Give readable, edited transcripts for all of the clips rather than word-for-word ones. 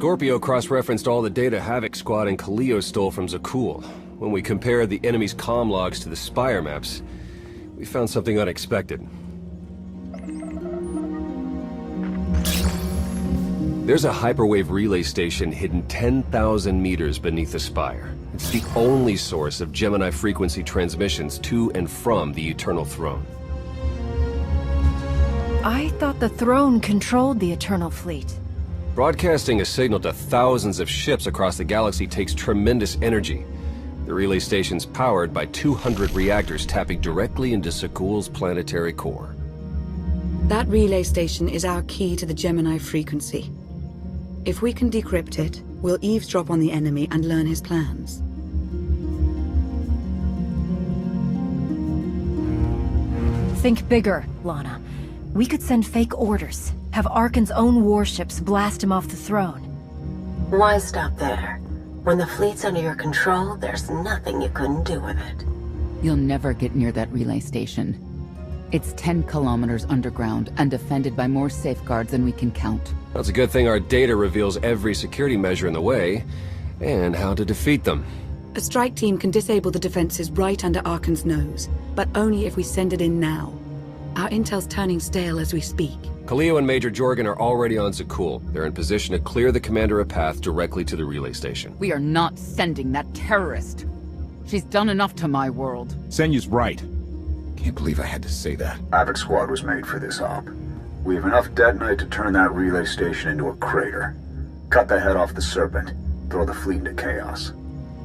Scorpio cross-referenced all the data Havoc Squad and Kaleo stole from Zakul. When we compared the enemy's comm logs to the Spire maps, we found something unexpected. There's a hyperwave relay station hidden 10,000 meters beneath the Spire. It's the only source of Gemini frequency transmissions to and from the Eternal Throne. I thought the throne controlled the Eternal Fleet. Broadcasting a signal to thousands of ships across the galaxy takes tremendous energy. The relay station's powered by 200 reactors tapping directly into Zakul's planetary core. That relay station is our key to the Gemini frequency. If we can decrypt it, we'll eavesdrop on the enemy and learn his plans. Think bigger, Lana. We could send fake orders, have Arkan's own warships blast him off the throne. Why stop there? When the fleet's under your control, there's nothing you couldn't do with it. You'll never get near that relay station. It's 10 kilometers underground and defended by more safeguards than we can count. Well, it's a good thing our data reveals every security measure in the way, and how to defeat them. A strike team can disable the defenses right under Arkan's nose, but only if we send it in now. Our intel's turning stale as we speak. Kaleo and Major Jorgen are already on Zakul. They're in position to clear the commander a path directly to the relay station. We are not sending that terrorist. She's done enough to my world. Senyu's right. Can't believe I had to say that. Havoc Squad was made for this op. We have enough detonite to turn that relay station into a crater. Cut the head off the Serpent. Throw the fleet into chaos.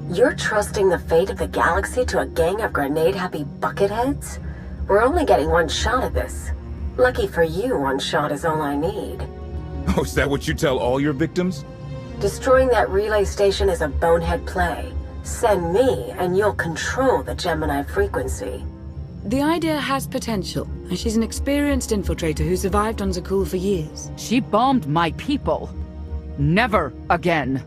You're trusting the fate of the galaxy to a gang of grenade-happy bucketheads? We're only getting one shot at this. Lucky for you, one shot is all I need. Oh, is that what you tell all your victims? Destroying that relay station is a bonehead play. Send me, and you'll control the Gemini frequency. The idea has potential, and she's an experienced infiltrator who survived on Zakul for years. She bombed my people. Never again.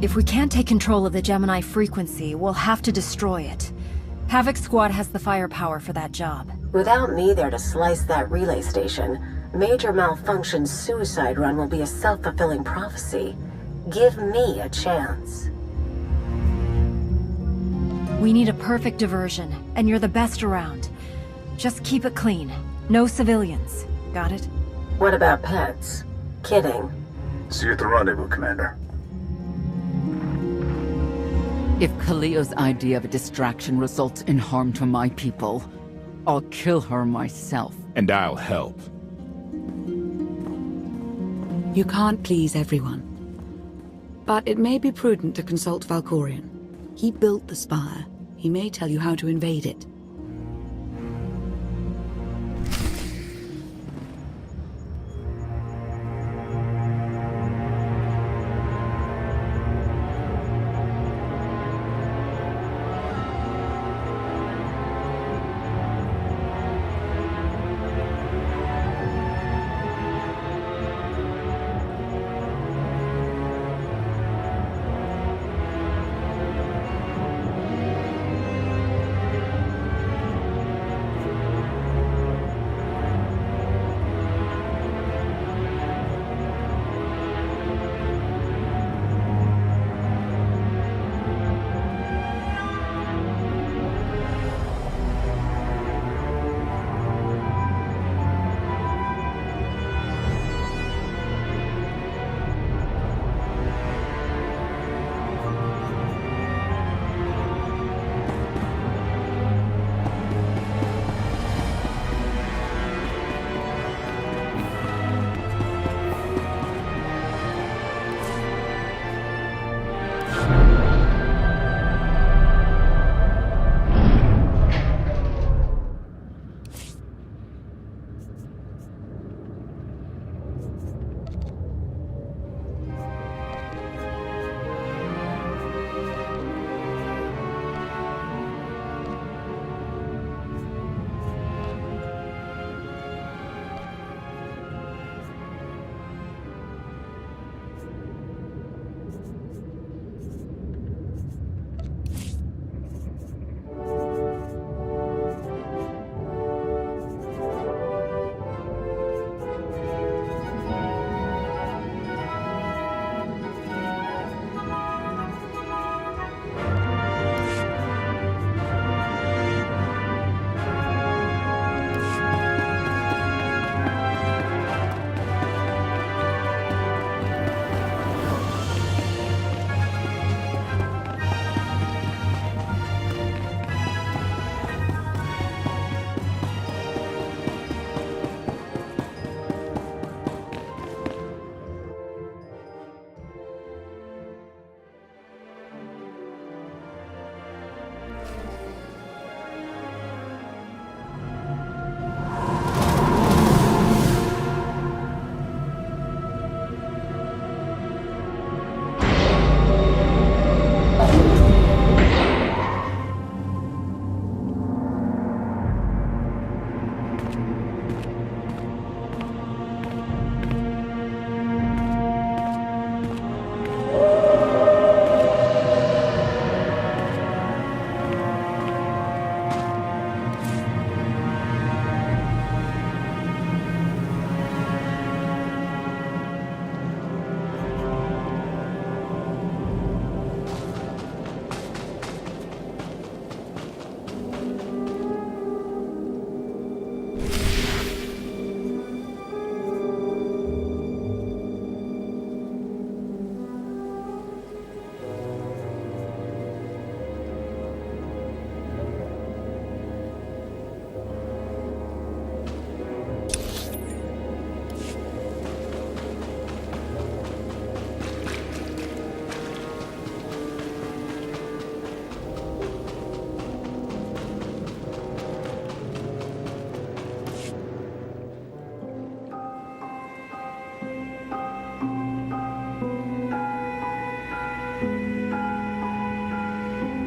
If we can't take control of the Gemini frequency, we'll have to destroy it. Havoc Squad has the firepower for that job. Without me there to slice that relay station, Major Malfunction's suicide run will be a self-fulfilling prophecy. Give me a chance. We need a perfect diversion, and you're the best around. Just keep it clean. No civilians. Got it? What about pets? Kidding. See you at the rendezvous, Commander. If Kaleo's idea of a distraction results in harm to my people, I'll kill her myself. And I'll help. You can't please everyone. But it may be prudent to consult Valkorion. He built the Spire. He may tell you how to invade it.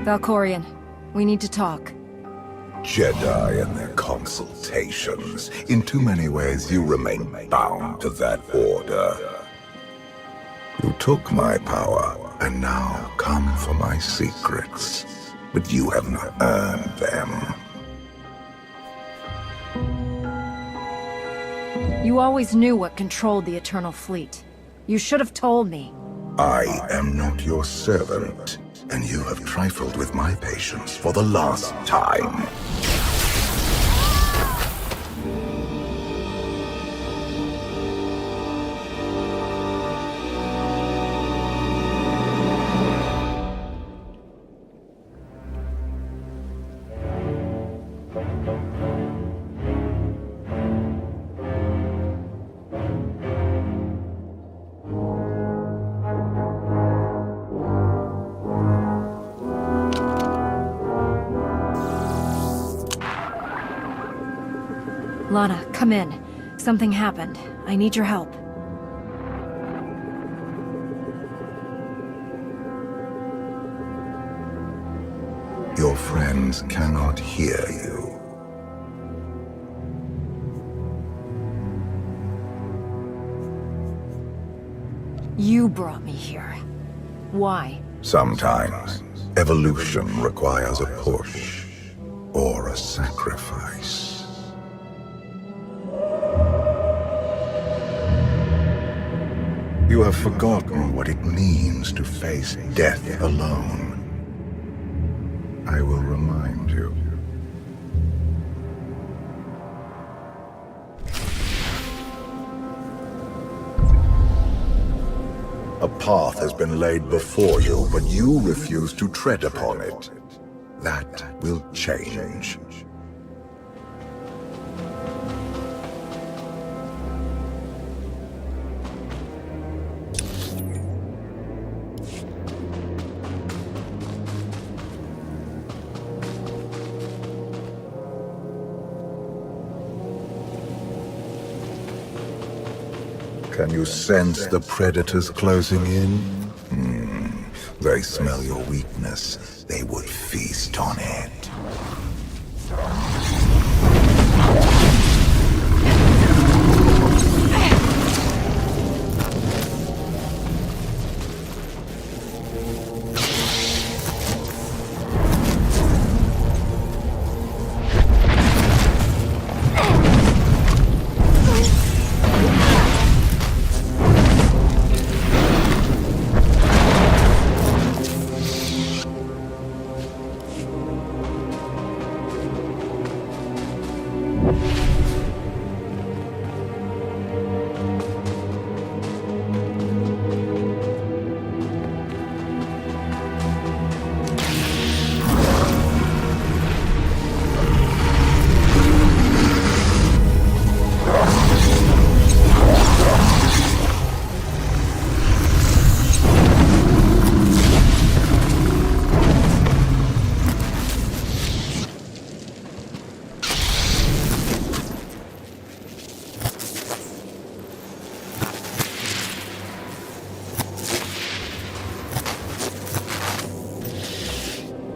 Valkorion, we need to talk. Jedi and their consultations. In too many ways, you remain bound to that order. You took my power, and now come for my secrets. But you have not earned them. You always knew what controlled the Eternal Fleet. You should have told me. I am not your servant, and you have trifled with my patience for the last time. Lana, come in. Something happened. I need your help. Your friends cannot hear you. You brought me here. Why? Sometimes, evolution requires a push, or a sacrifice. You have forgotten what it means to face death alone. I will remind you. A path has been laid before you, but you refuse to tread upon it. That will change. Can you sense the predators closing in? They smell your weakness. They would feast on it.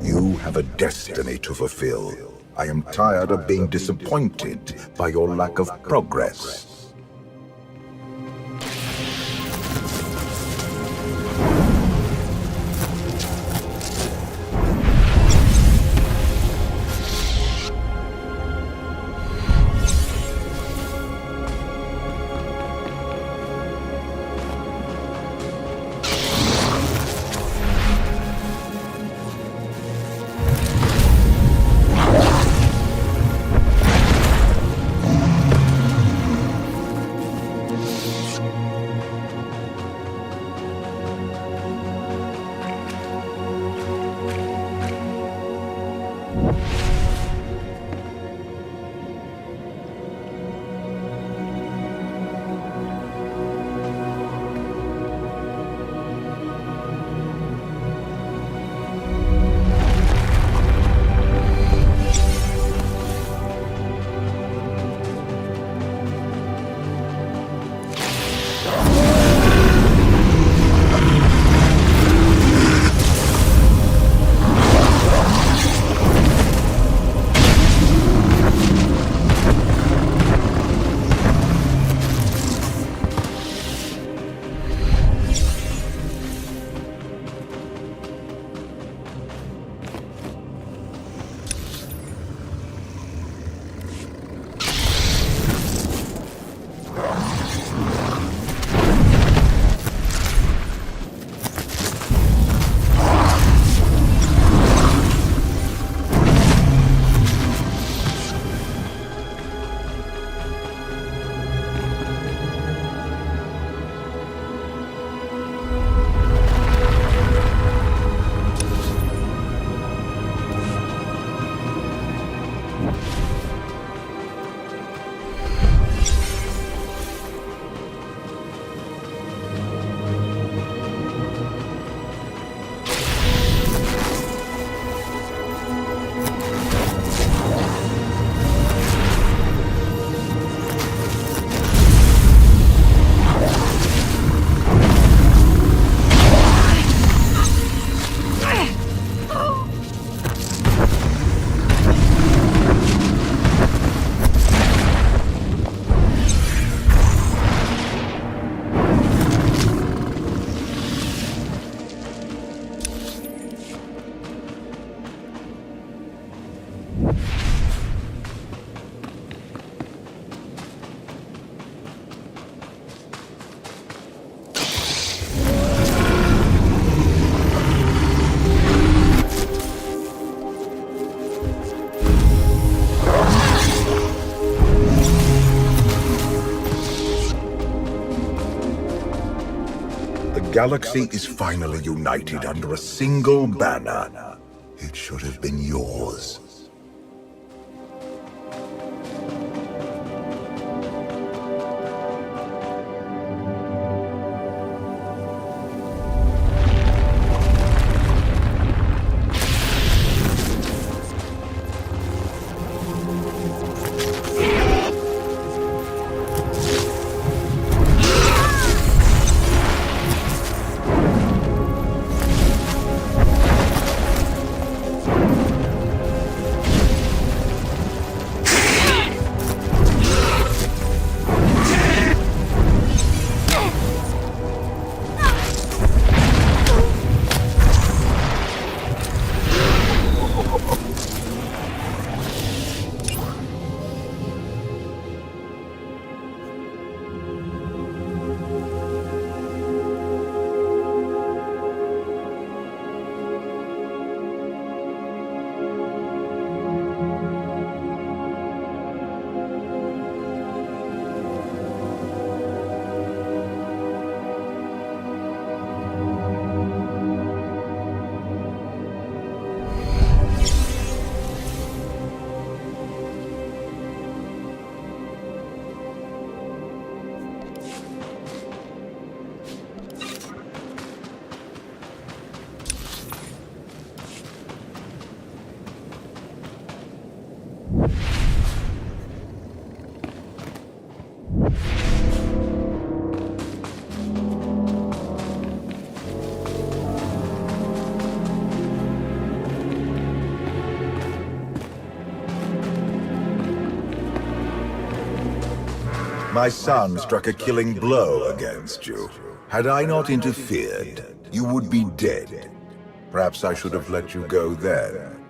You have a destiny to fulfill. I am tired of being disappointed by your lack of progress. galaxy is finally united under a single banner. It should have been yours. My son struck a killing blow against you. Had I not interfered, you would be dead. Perhaps I should have let you go then.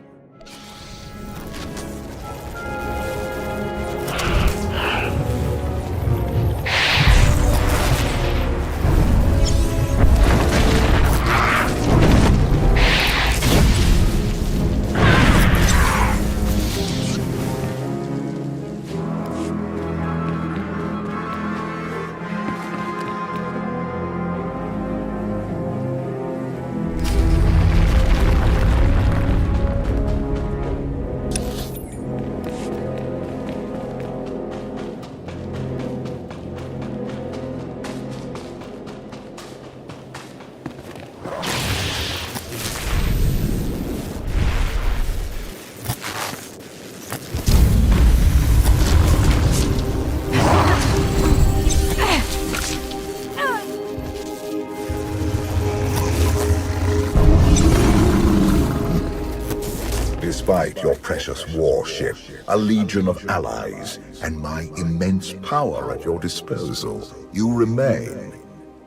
Despite your precious warship, a legion of allies, and my immense power at your disposal, you remain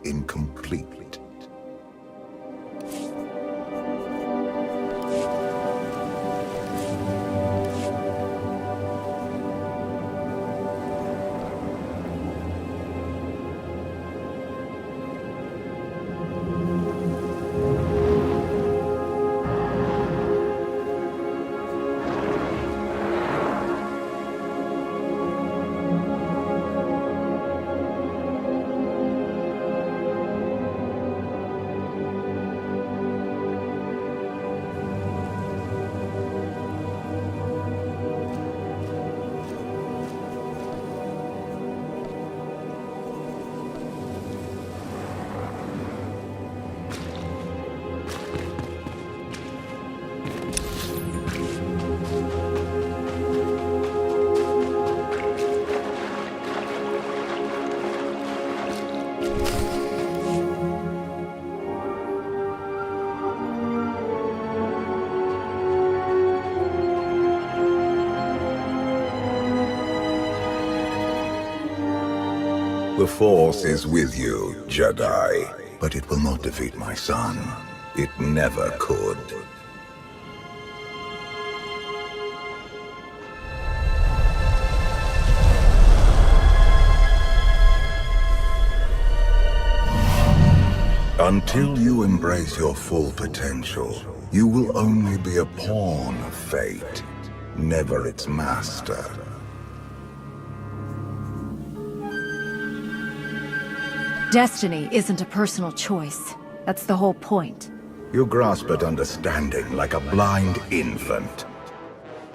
incomplete. The Force is with you, Jedi, but it will not defeat my son. It never could. Until you embrace your full potential, you will only be a pawn of fate, never its master. Destiny isn't a personal choice. That's the whole point. You grasp at understanding like a blind infant.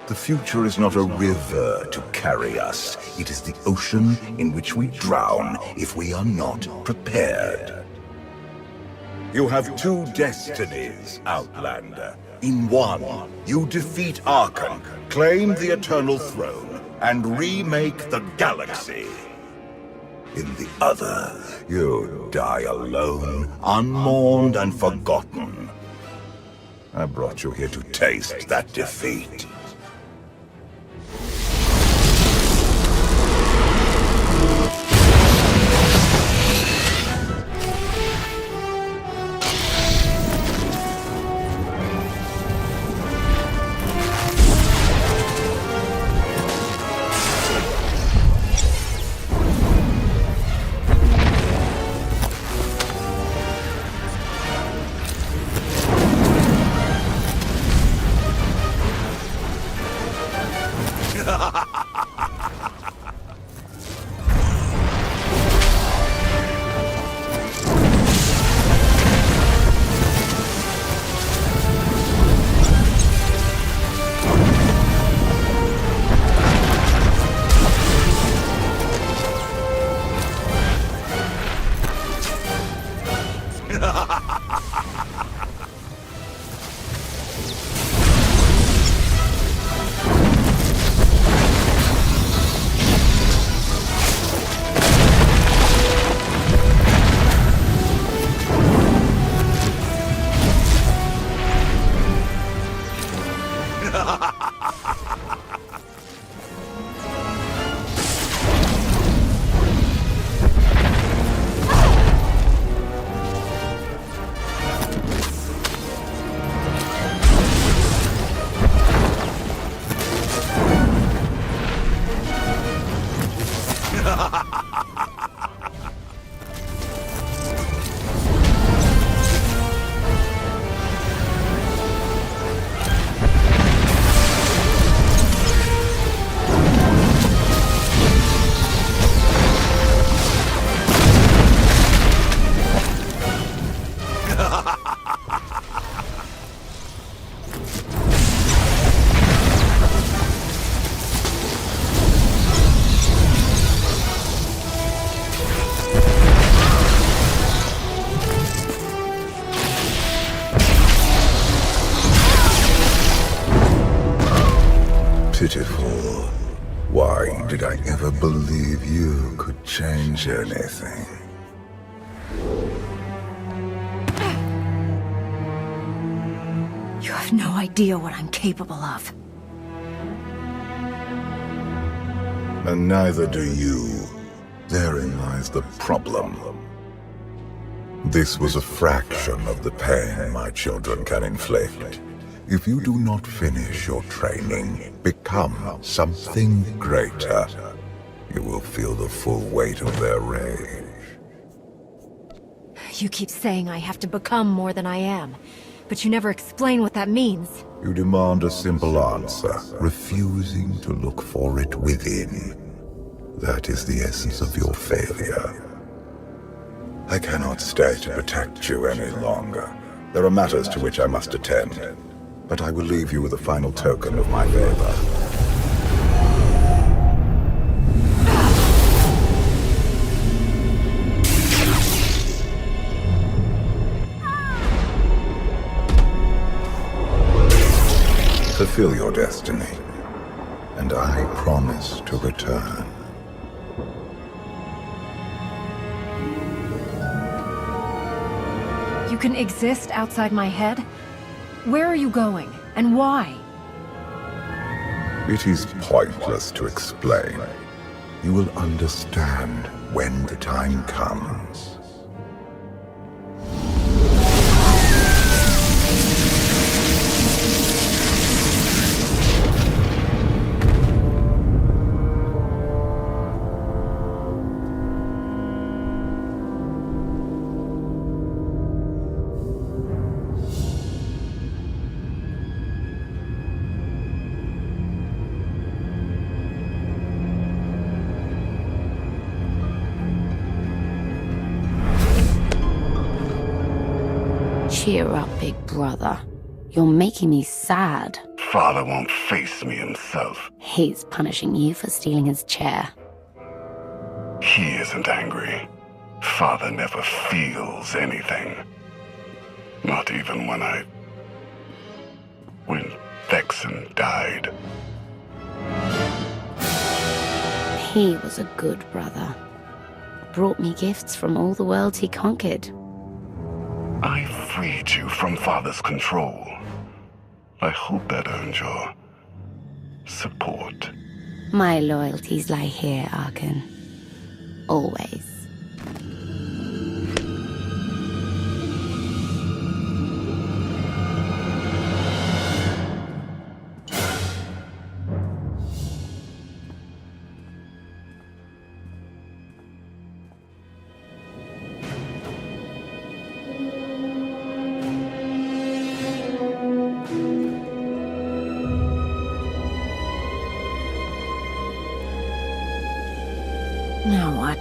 The future is not a river to carry us. It is the ocean in which we drown if we are not prepared. You have two destinies, Outlander. In one, you defeat Archon, claim the Eternal Throne, and remake the galaxy. In the other, you die alone, unmourned and forgotten. I brought you here to taste that defeat. Pitiful. Why did I ever believe you could change anything? You have no idea what I'm capable of. And neither do you. Therein lies the problem. This was a fraction of the pain my children can inflict. If you do not finish your training, become something greater, you will feel the full weight of their rage. You keep saying I have to become more than I am, but you never explain what that means. You demand a simple answer, refusing to look for it within. That is the essence of your failure. I cannot stay to protect you any longer. There are matters to which I must attend, but I will leave you with a final token of my favor. Fulfill your destiny, and I promise to return. You can exist outside my head? Where are you going, and why? It is pointless to explain. You will understand when the time comes. Cheer up, big brother. You're making me sad. Father won't face me himself. He's punishing you for stealing his chair. He isn't angry. Father never feels anything. Not even when Vexen died. He was a good brother. Brought me gifts from all the worlds he conquered. I freed you from Father's control. I hope that earned your support. My loyalties lie here, Arkan. Always. Now what?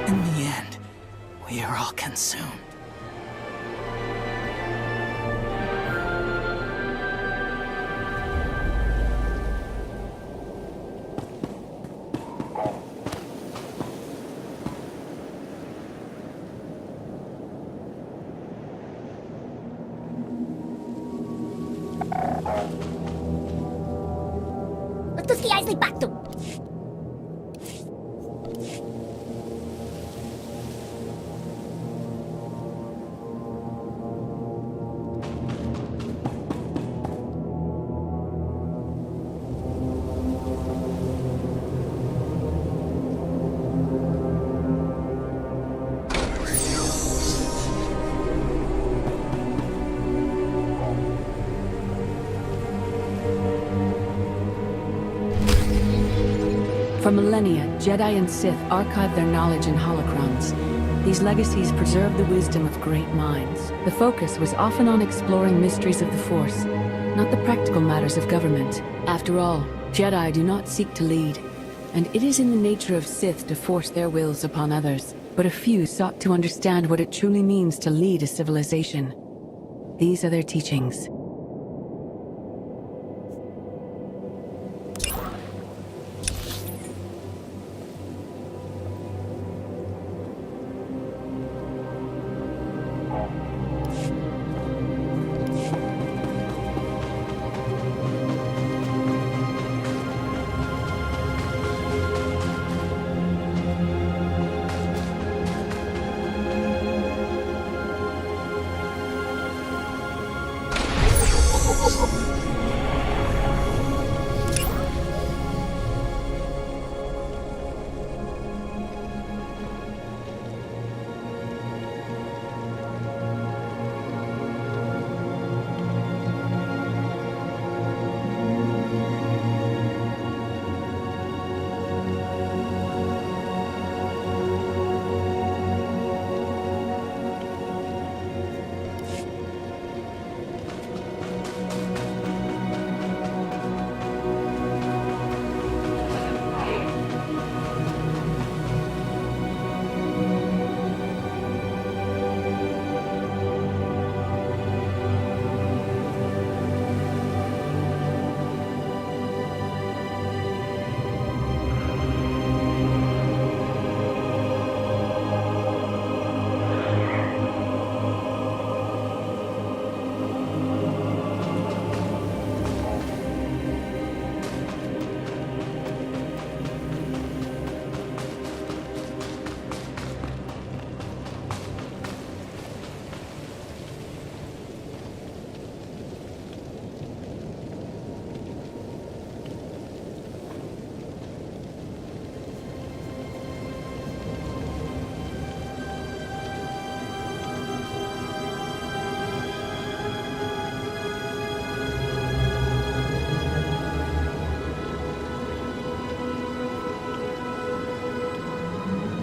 In the end, we are all consumed. For millennia, Jedi and Sith archived their knowledge in holocrons. These legacies preserve the wisdom of great minds. The focus was often on exploring mysteries of the Force, not the practical matters of government. After all, Jedi do not seek to lead, and it is in the nature of Sith to force their wills upon others. But a few sought to understand what it truly means to lead a civilization. These are their teachings.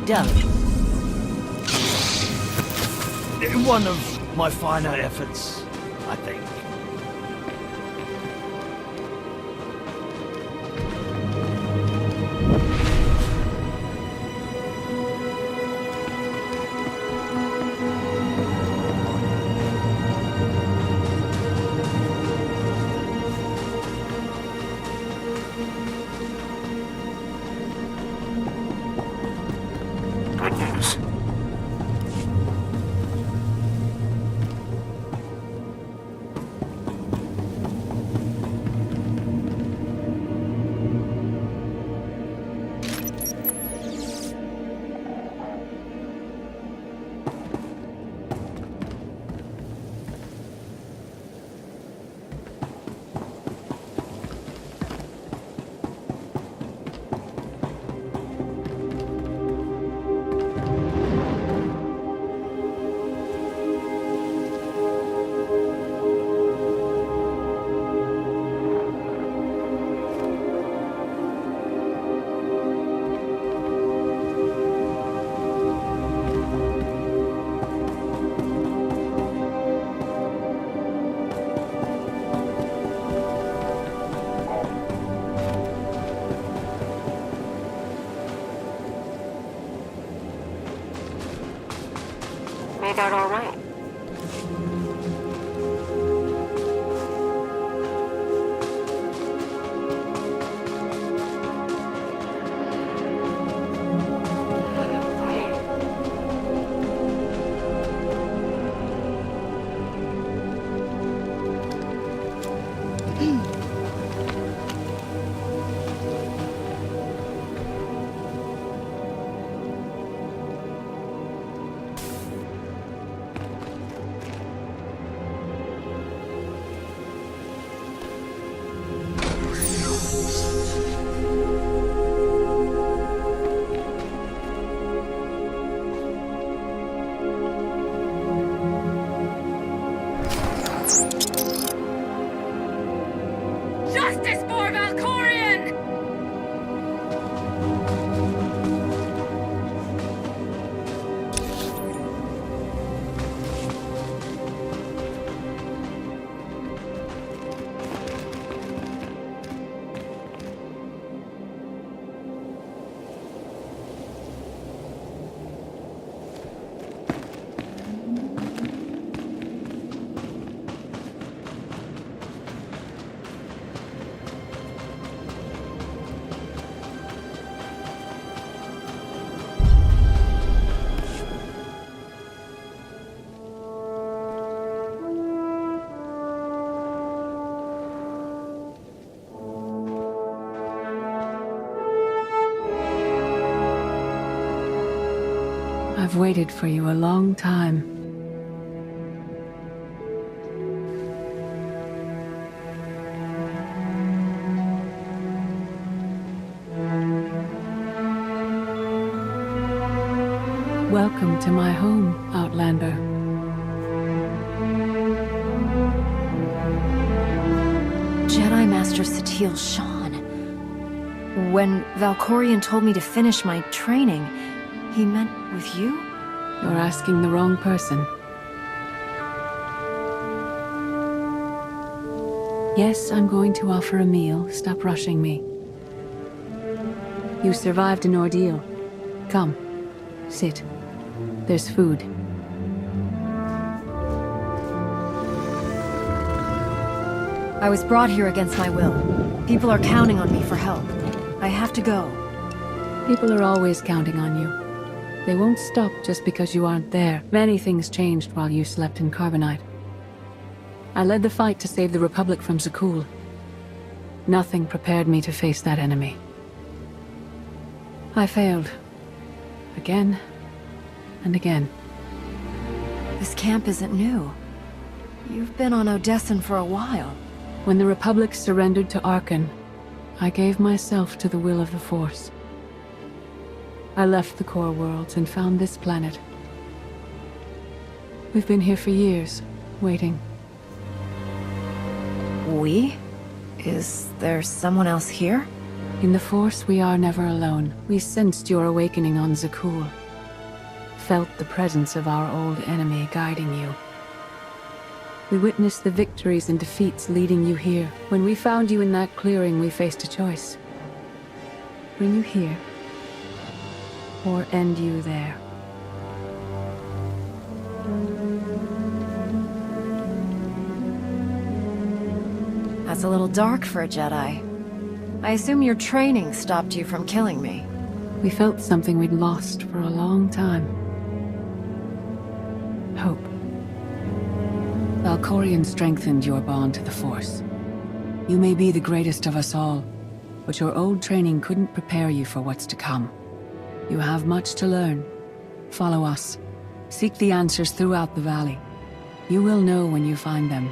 done. One of my finer efforts, I think. Good news. Made out all right. Justice for Valkorion! I've waited for you a long time. Welcome to my home, Outlander. Jedi Master Satil Shan. When Valkorion told me to finish my training, he meant with you? You're asking the wrong person. Yes, I'm going to offer a meal. Stop rushing me. You survived an ordeal. Come, sit. There's food. I was brought here against my will. People are counting on me for help. I have to go. People are always counting on you. They won't stop just because you aren't there. Many things changed while you slept in Carbonite. I led the fight to save the Republic from Zakul. Nothing prepared me to face that enemy. I failed. Again and again. This camp isn't new. You've been on Odessan for a while. When the Republic surrendered to Arkan, I gave myself to the will of the Force. I left the core worlds and found this planet. We've been here for years, waiting. We? Is there someone else here? In the Force, we are never alone. We sensed your awakening on Zakul. Felt the presence of our old enemy guiding you. We witnessed the victories and defeats leading you here. When we found you in that clearing, we faced a choice. Bring you here, or end you there. That's a little dark for a Jedi. I assume your training stopped you from killing me. We felt something we'd lost for a long time. Hope. Valkorion strengthened your bond to the Force. You may be the greatest of us all, but your old training couldn't prepare you for what's to come. You have much to learn. Follow us. Seek the answers throughout the valley. You will know when you find them.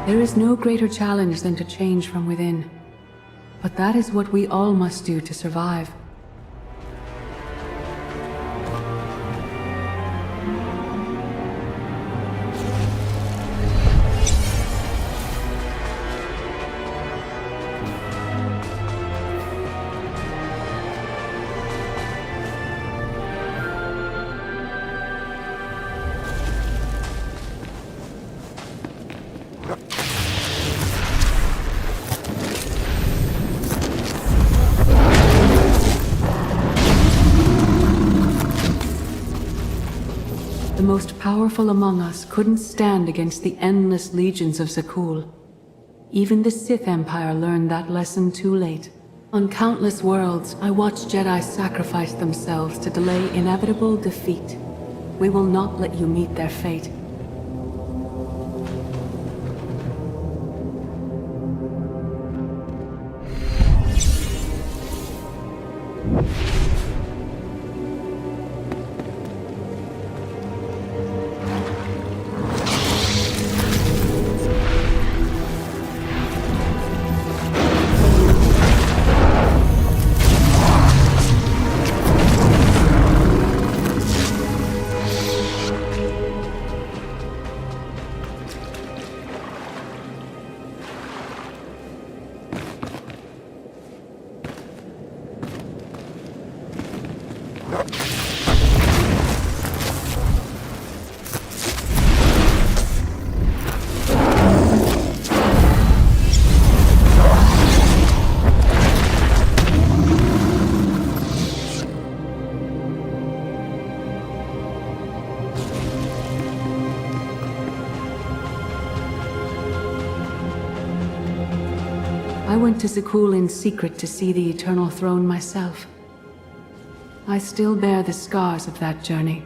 There is no greater challenge than to change from within. But that is what we all must do to survive. The most powerful among us couldn't stand against the endless legions of Zakul. Even the Sith Empire learned that lesson too late. On countless worlds, I watched Jedi sacrifice themselves to delay inevitable defeat. We will not let you meet their fate. I went to Zakul in secret to see the Eternal Throne myself. I still bear the scars of that journey.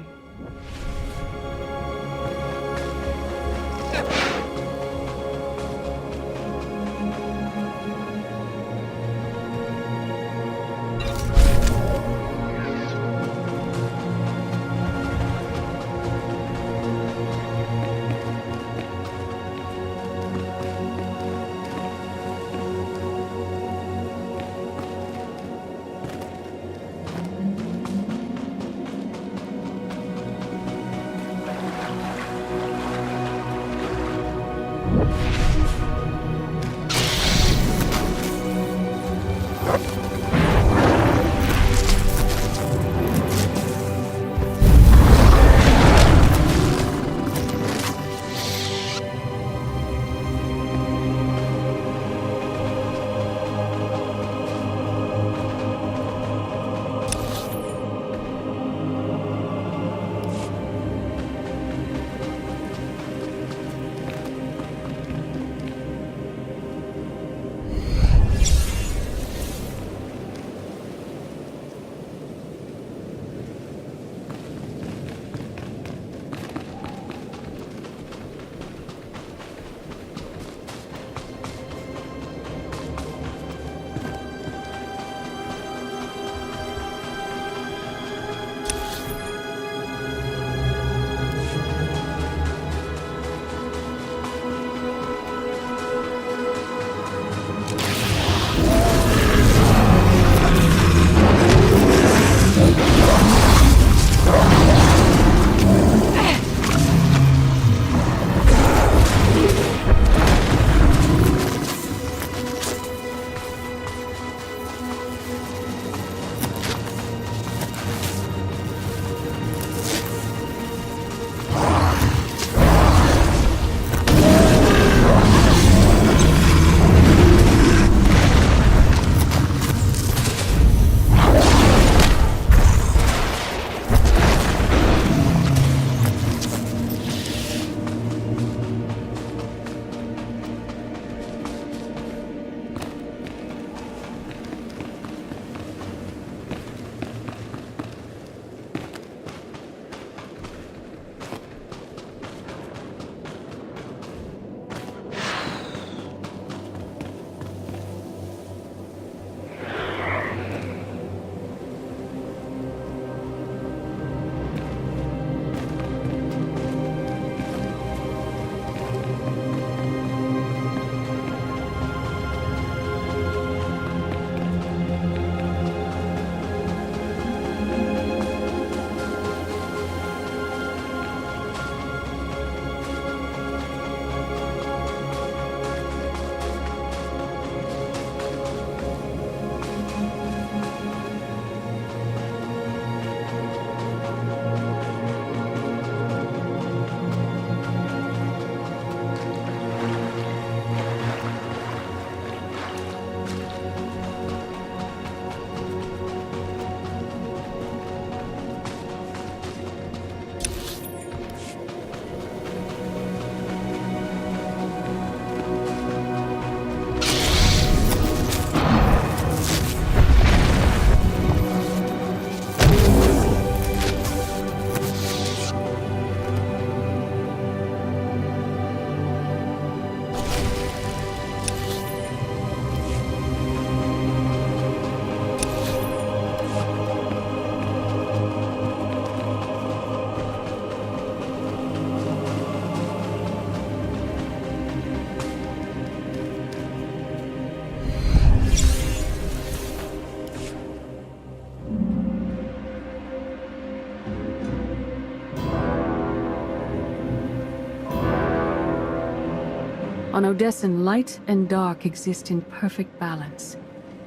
On Odessen, light and dark exist in perfect balance,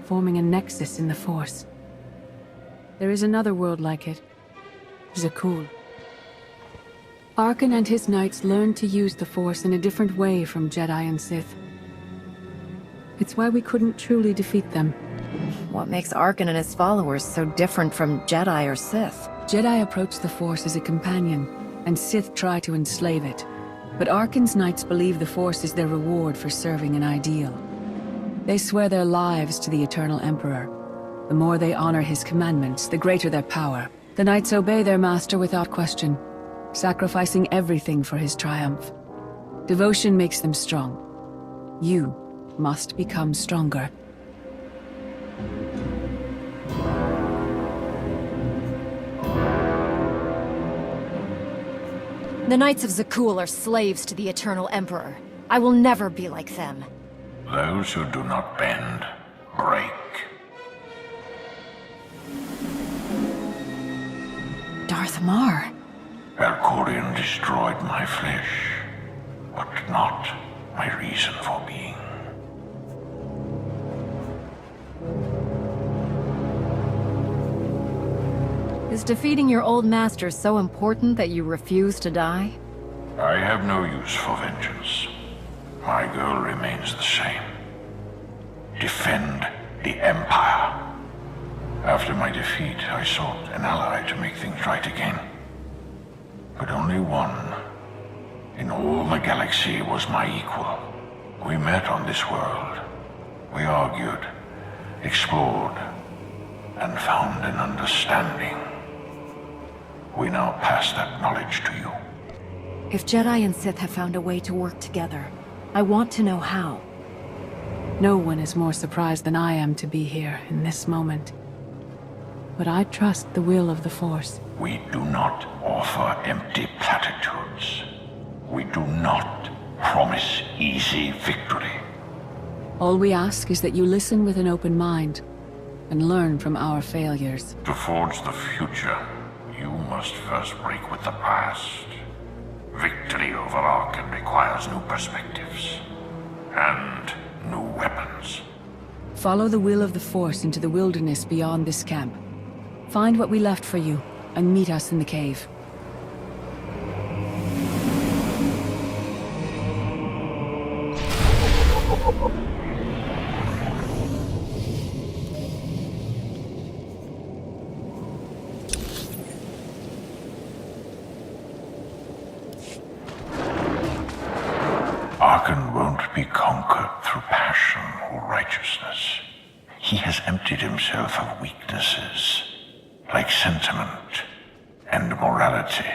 forming a nexus in the Force. There is another world like it, Zakul. Arkan and his knights learned to use the Force in a different way from Jedi and Sith. It's why we couldn't truly defeat them. What makes Arkan and his followers so different from Jedi or Sith? Jedi approach the Force as a companion, and Sith try to enslave it. But Arkan's knights believe the Force is their reward for serving an ideal. They swear their lives to the Eternal Emperor. The more they honor his commandments, the greater their power. The knights obey their master without question, sacrificing everything for his triumph. Devotion makes them strong. You must become stronger. The Knights of Zakul are slaves to the Eternal Emperor. I will never be like them. Those who do not bend, break. Darth Mar. Valkorion destroyed my flesh, but not my reason for being. Is defeating your old master so important that you refuse to die? I have no use for vengeance. My goal remains the same. Defend the Empire. After my defeat, I sought an ally to make things right again. But only one in all the galaxy was my equal. We met on this world. We argued, explored, and found an understanding. We now pass that knowledge to you. If Jedi and Sith have found a way to work together, I want to know how. No one is more surprised than I am to be here in this moment. But I trust the will of the Force. We do not offer empty platitudes. We do not promise easy victory. All we ask is that you listen with an open mind and learn from our failures. To forge the future, you must first break with the past. Victory over Arkan requires new perspectives and new weapons. Follow the will of the Force into the wilderness beyond this camp. Find what we left for you, and meet us in the cave. Arkan won't be conquered through passion or righteousness. He has emptied himself of weaknesses, like sentiment and morality.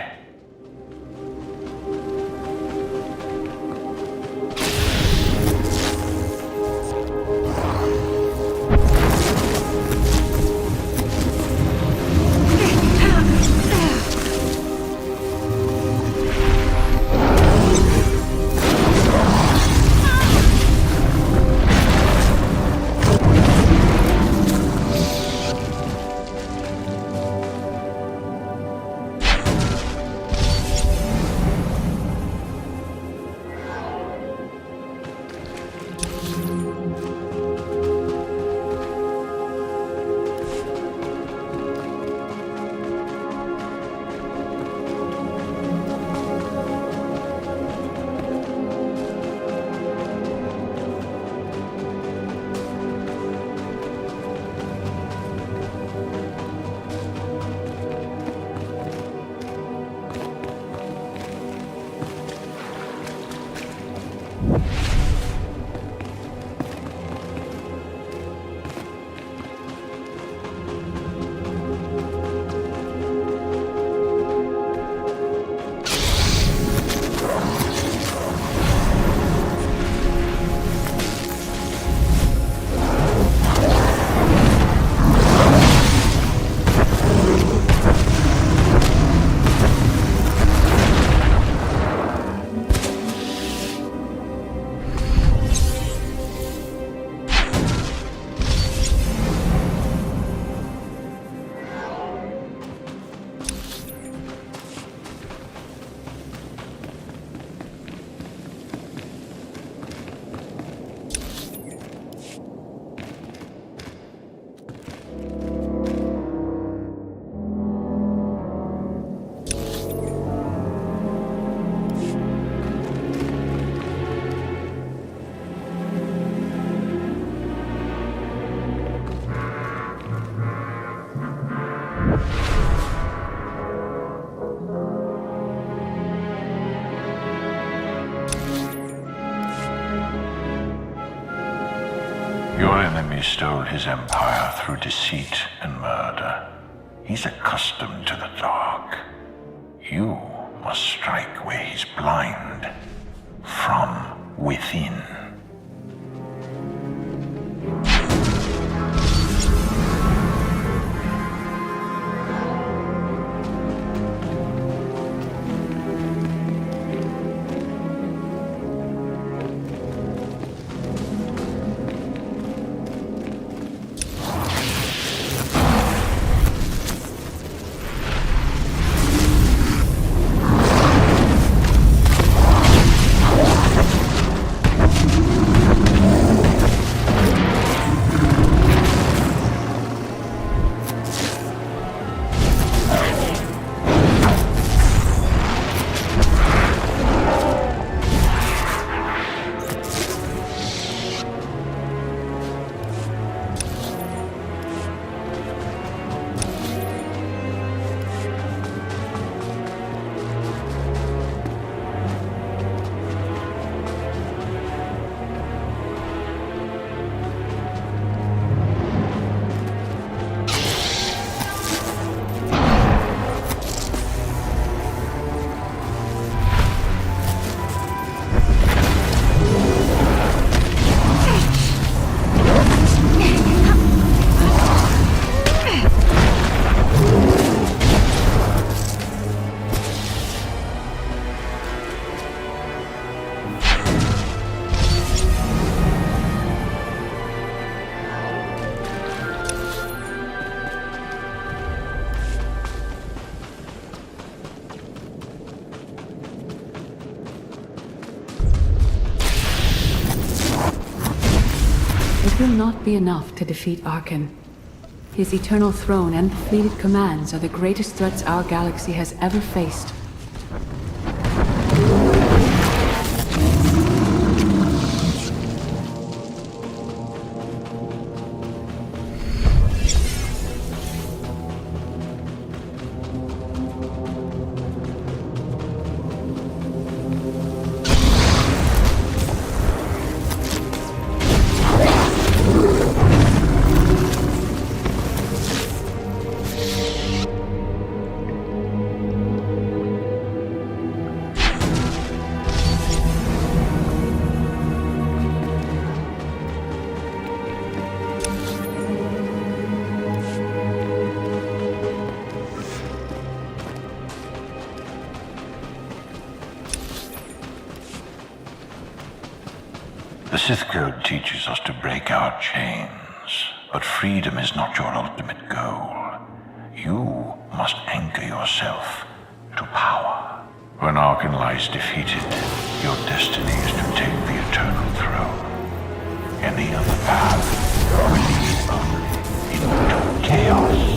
enemy stole his empire through deceit and murder. He's accustomed to the dark. You must strike where he's blind. From within. It will not be enough to defeat Arkan. His eternal throne and the fleeted commands are the greatest threats our galaxy has ever faced. The Sith Code teaches us to break our chains, but freedom is not your ultimate goal. You must anchor yourself to power. When Arkan lies defeated, your destiny is to take the eternal throne. Any other path will lead only into chaos.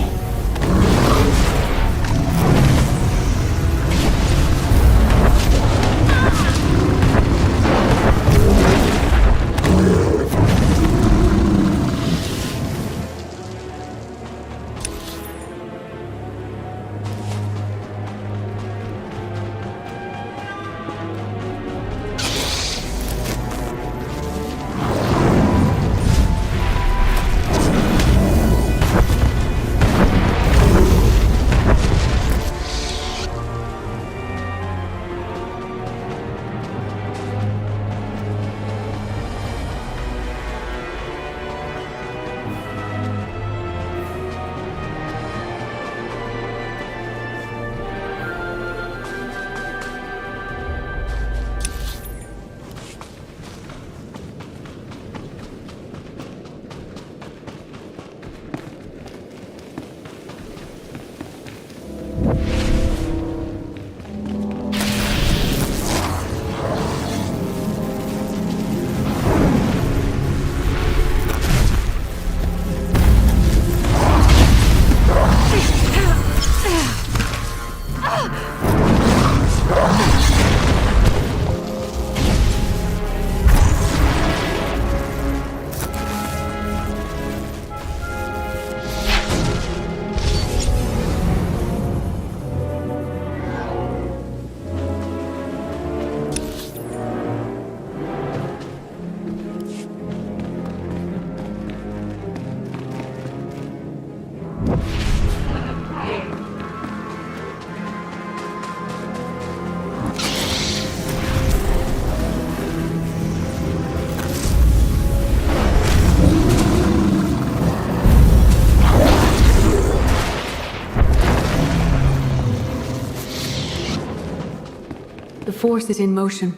Force is in motion,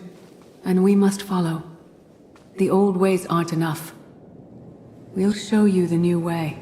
and we must follow. The old ways aren't enough. We'll show you the new way.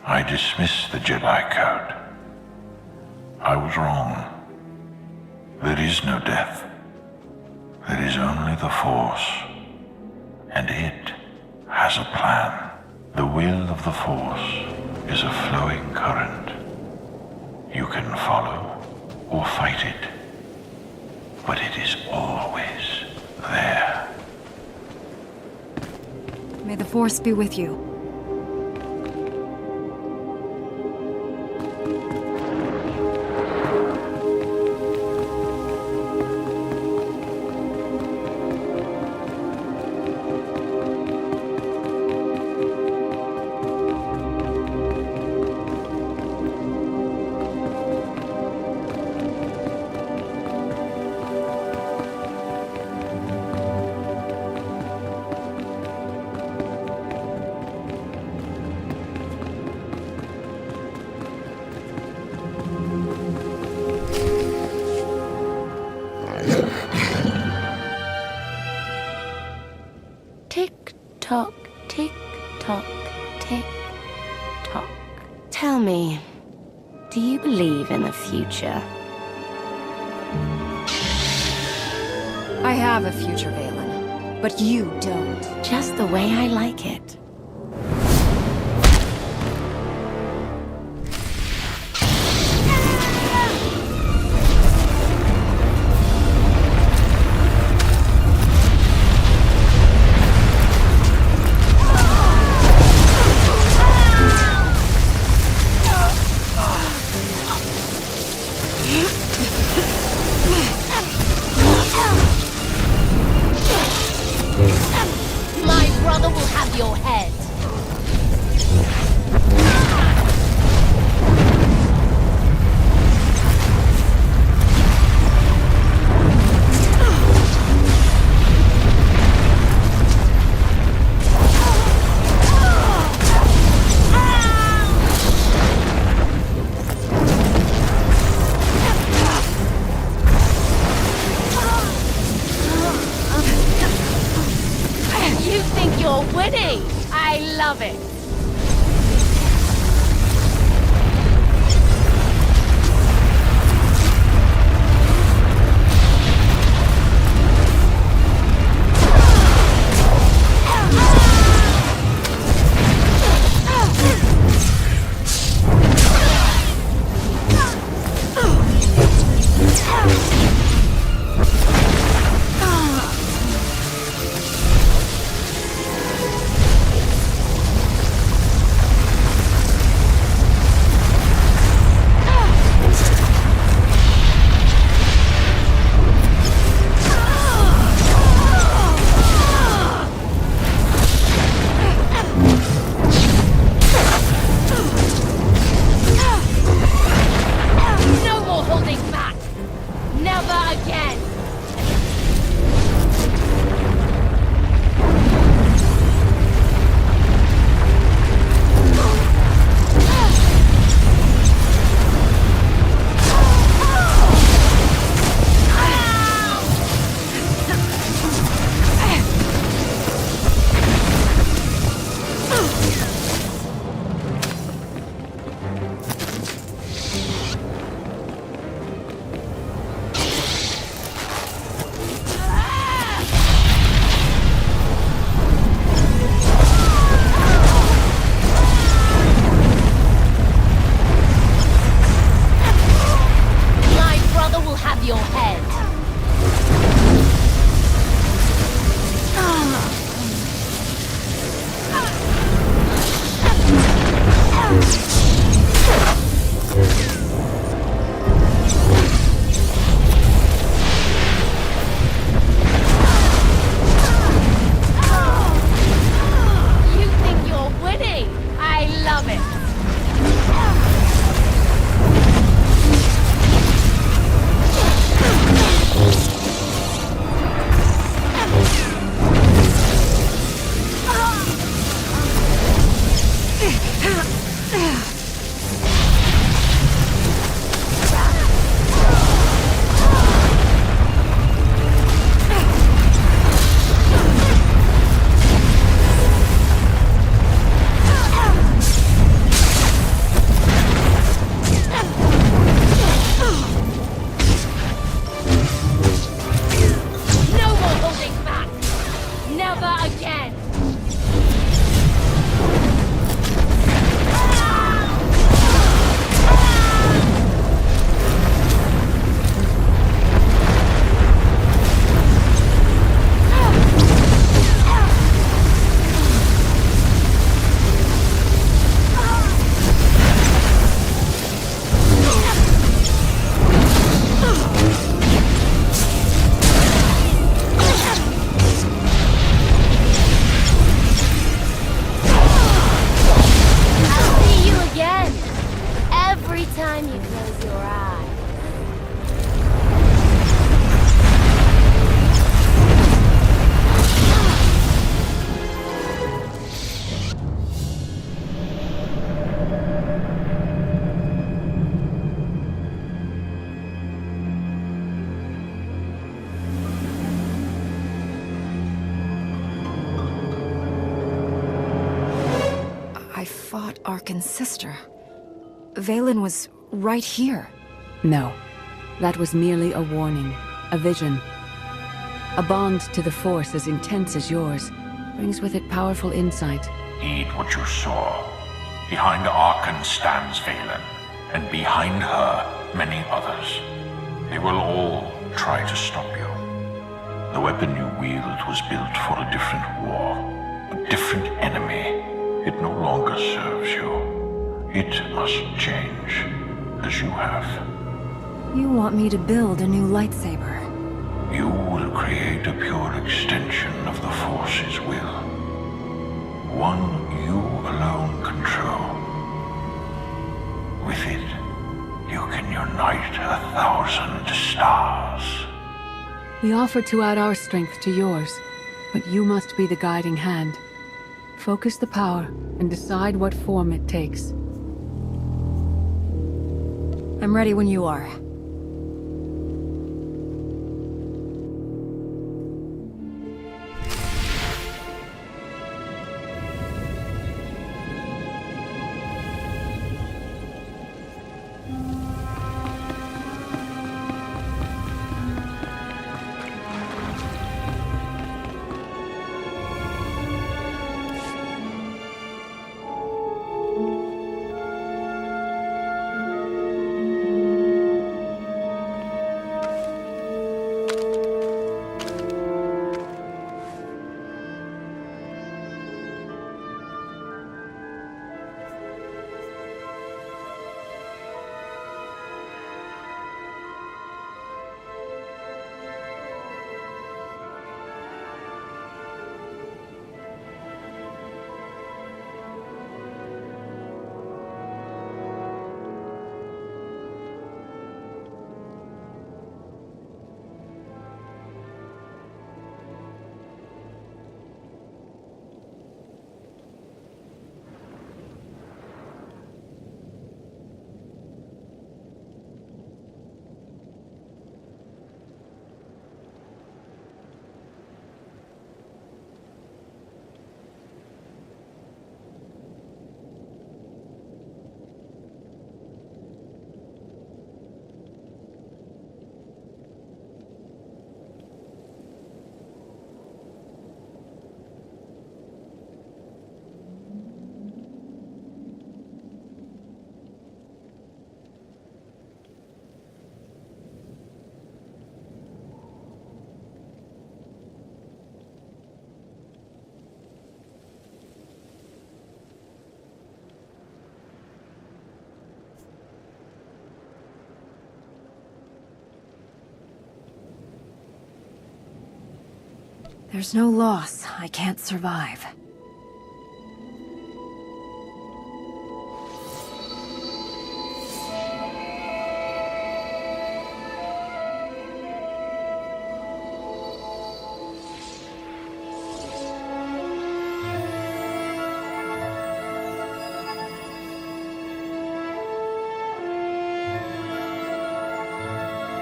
I dismiss the Jedi Code. I was wrong. There is no death. There is only the Force. And it has a plan. The will of the Force is a flowing current. You can follow or fight it. But it is always there. May the Force be with you. Tick-tock, tick-tock, tick-tock. Tell me, do you believe in the future? I have a future, Valen, but you don't. Just the way I like it. Arkan's sister. Valen was right here. No. That was merely a warning. A vision. A bond to the Force as intense as yours brings with it powerful insight. Heed what you saw. Behind Arkan stands Valen, and behind her, many others. They will all try to stop you. The weapon you wield was built for a different war, a different enemy. It no longer serves you. It must change, as you have. You want me to build a new lightsaber? You will create a pure extension of the Force's will. One you alone control. With it, you can unite 1,000 stars. We offer to add our strength to yours, but you must be the guiding hand. Focus the power and decide what form it takes. I'm ready when you are. There's no loss I can't survive.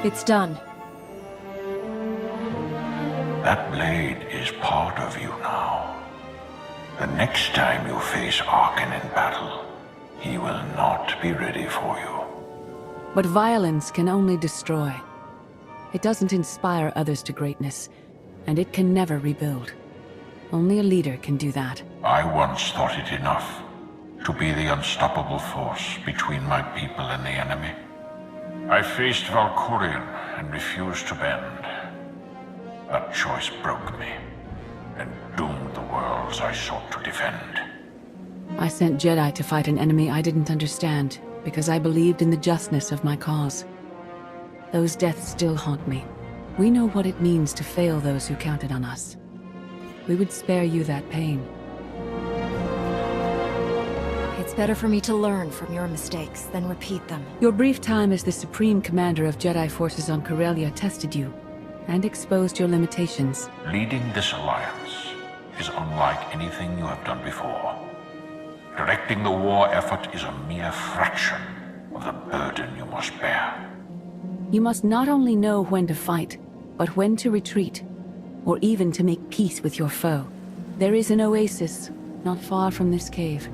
It's done. That blade is part of you now. The next time you face Arkan in battle, he will not be ready for you. But violence can only destroy. It doesn't inspire others to greatness, and it can never rebuild. Only a leader can do that. I once thought it enough to be the unstoppable force between my people and the enemy. I faced Valkorion and refused to bend. That choice broke me and doomed the worlds I sought to defend. I sent Jedi to fight an enemy I didn't understand, because I believed in the justness of my cause. Those deaths still haunt me. We know what it means to fail those who counted on us. We would spare you that pain. It's better for me to learn from your mistakes than repeat them. Your brief time as the Supreme Commander of Jedi forces on Corellia tested you, and exposed your limitations. Leading this alliance is unlike anything you have done before. Directing the war effort is a mere fraction of the burden you must bear. You must not only know when to fight, but when to retreat, or even to make peace with your foe. There is an oasis not far from this cave.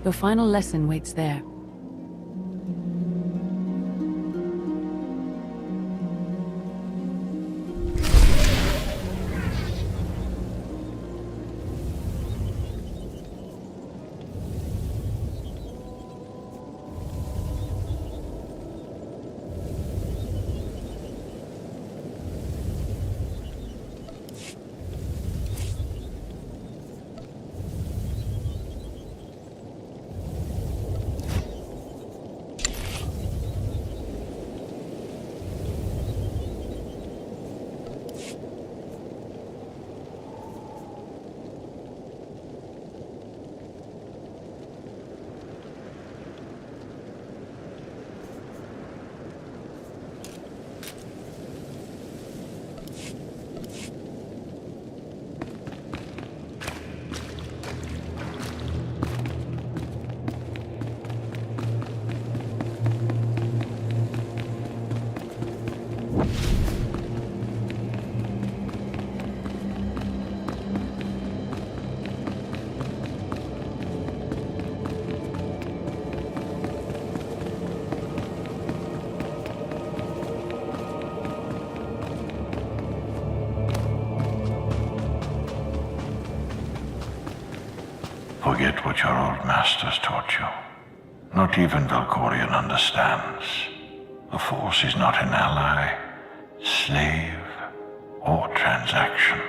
Your final lesson waits there. Forget what your old masters taught you. Not even Valkorion understands. The Force is not an ally, slave, or transaction.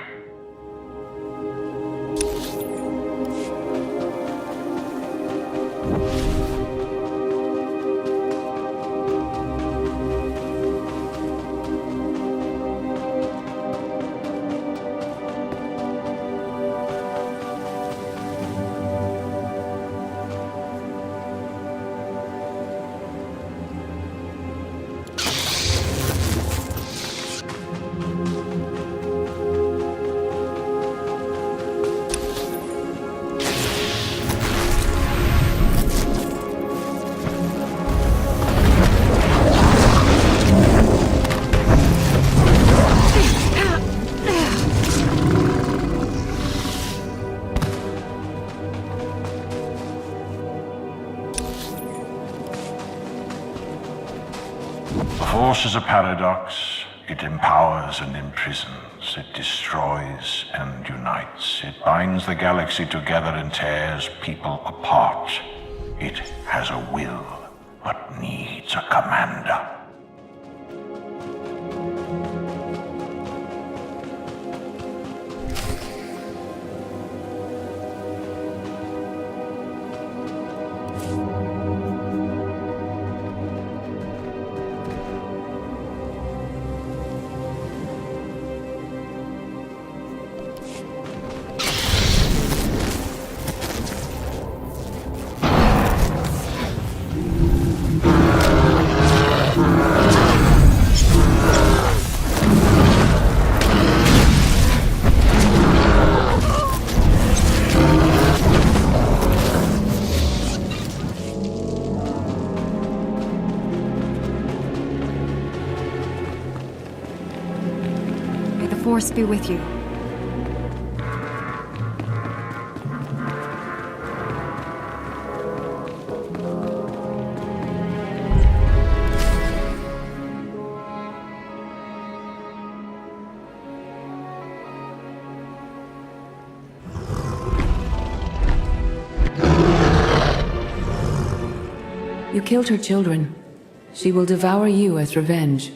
The Force is a paradox. It empowers and imprisons. It destroys and unites. It binds the galaxy together and tears people apart. It has a will, but needs a commander. The Force be with you. You killed her children. She will devour you as revenge.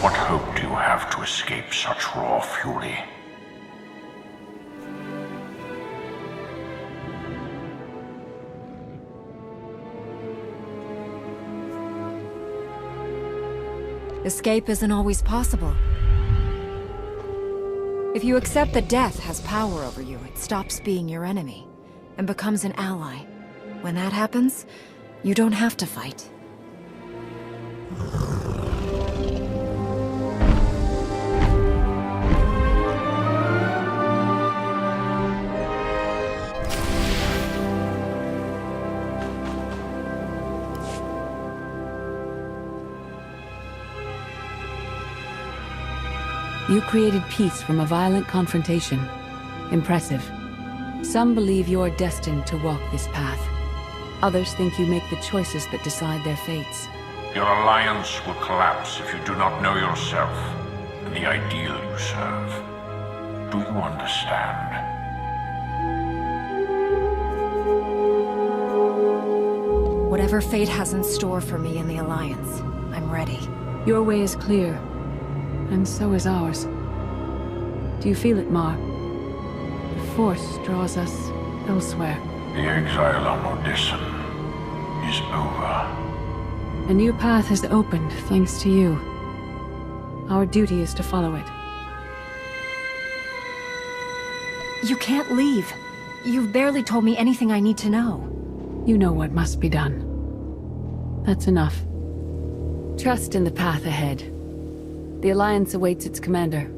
What hope do you have to escape such raw fury? Escape isn't always possible. If you accept that death has power over you, it stops being your enemy and becomes an ally. When that happens, you don't have to fight. You created peace from a violent confrontation. Impressive. Some believe you are destined to walk this path. Others think you make the choices that decide their fates. Your alliance will collapse if you do not know yourself and the ideal you serve. Do you understand? Whatever fate has in store for me in the Alliance, I'm ready. Your way is clear, and so is ours. Do you feel it, Mar? The Force draws us elsewhere. The exile on Odyssean is over. A new path has opened thanks to you. Our duty is to follow it. You can't leave. You've barely told me anything I need to know. You know what must be done. That's enough. Trust in the path ahead. The Alliance awaits its commander.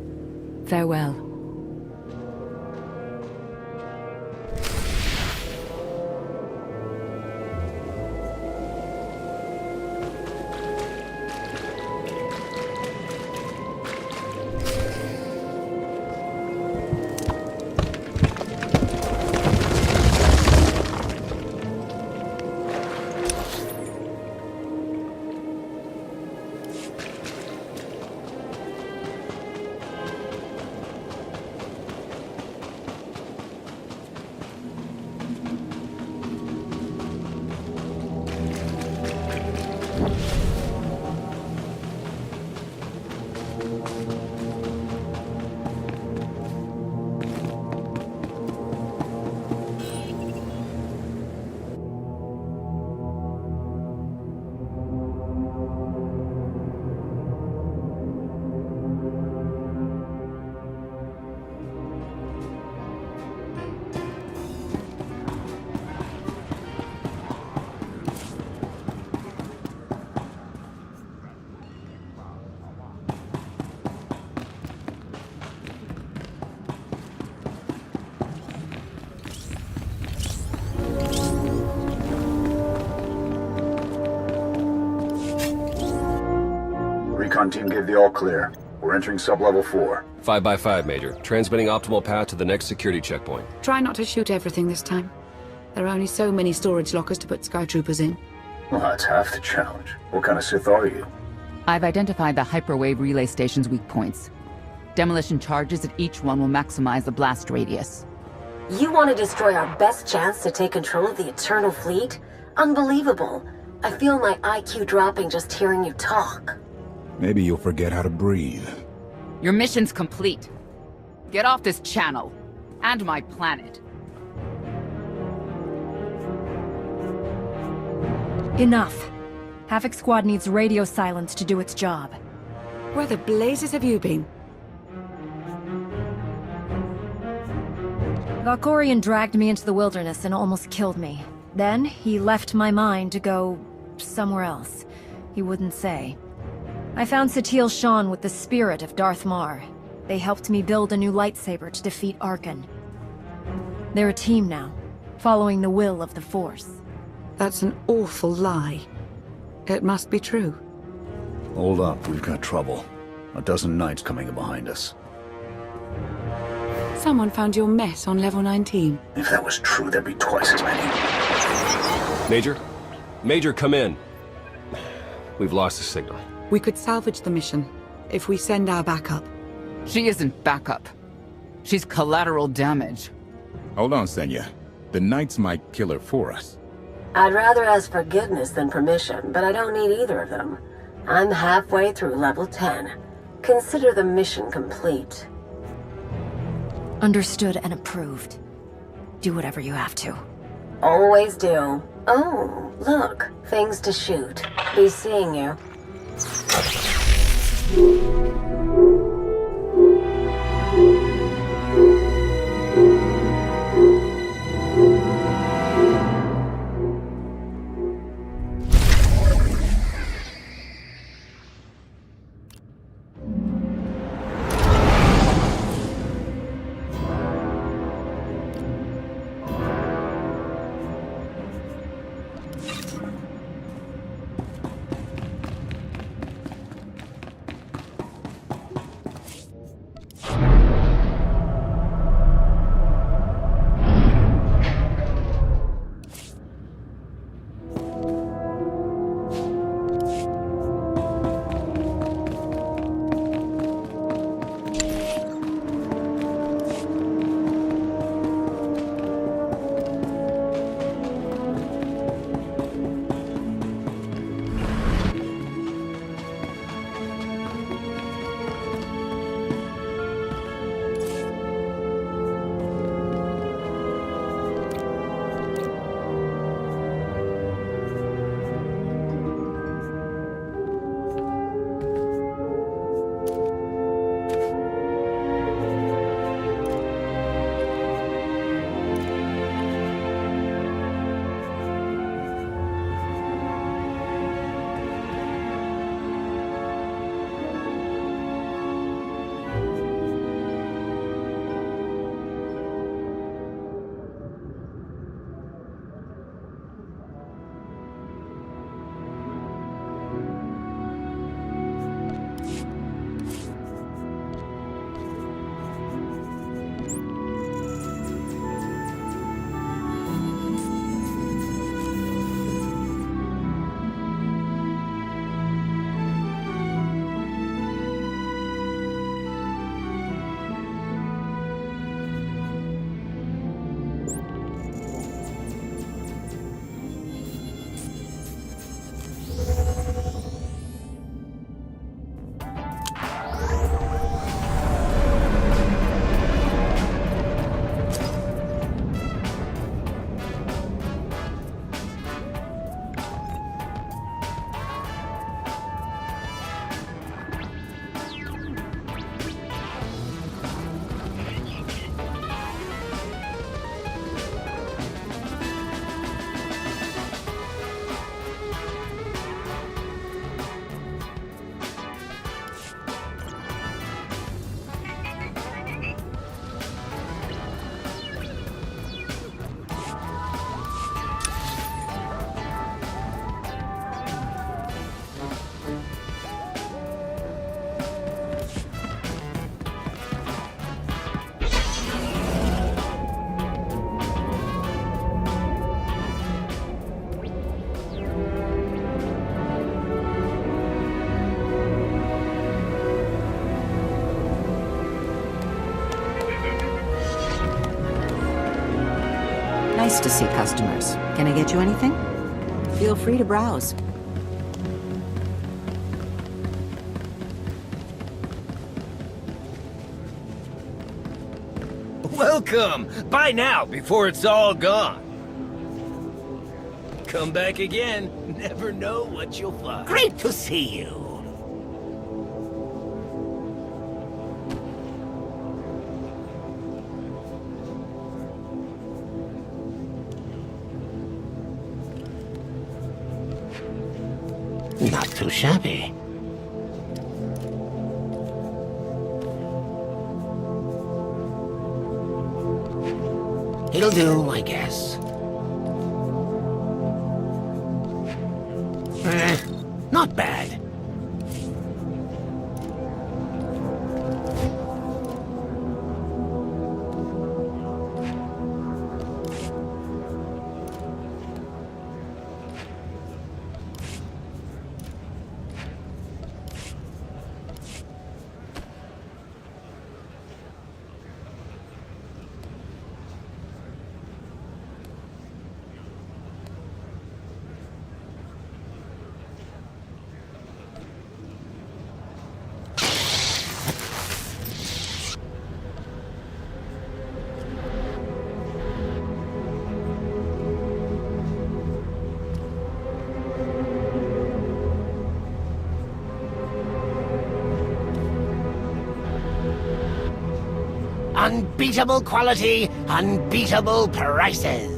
Farewell. Recon team gave the all clear. We're entering sub-level 4. 5x5, Major. Transmitting optimal path to the next security checkpoint. Try not to shoot everything this time. There are only so many storage lockers to put Sky Troopers in. Well, that's half the challenge. What kind of Sith are you? I've identified the hyperwave relay station's weak points. Demolition charges at each one will maximize the blast radius. You want to destroy our best chance to take control of the Eternal Fleet? Unbelievable. I feel my IQ dropping just hearing you talk. Maybe you'll forget how to breathe. Your mission's complete. Get off this channel. And my planet. Enough. Havoc Squad needs radio silence to do its job. Where the blazes have you been? Valkorion dragged me into the wilderness and almost killed me. Then, he left my mind to go somewhere else. He wouldn't say. I found Satil Shan with the spirit of Darth Mar. They helped me build a new lightsaber to defeat Arkan. They're a team now, following the will of the Force. That's an awful lie. It must be true. Hold up, we've got trouble. A dozen knights coming in behind us. Someone found your mess on level 19. If that was true, there'd be twice as many. Major? Major, come in. We've lost the signal. We could salvage the mission if we send our backup. She isn't backup. She's collateral damage. Hold on, Senya. The Knights might kill her for us. I'd rather ask forgiveness than permission, but I don't need either of them. I'm halfway through level 10. Consider the mission complete. Understood and approved. Do whatever you have to. Always do. Oh, look. Things to shoot. Be seeing you. Nice to see customers. Can I get you anything? Feel free to browse. Welcome! Buy now, before it's all gone. Come back again. Never know what you'll find. Great to see you. Not too shabby. It'll do, I guess. Not bad. Unbeatable quality, unbeatable prices.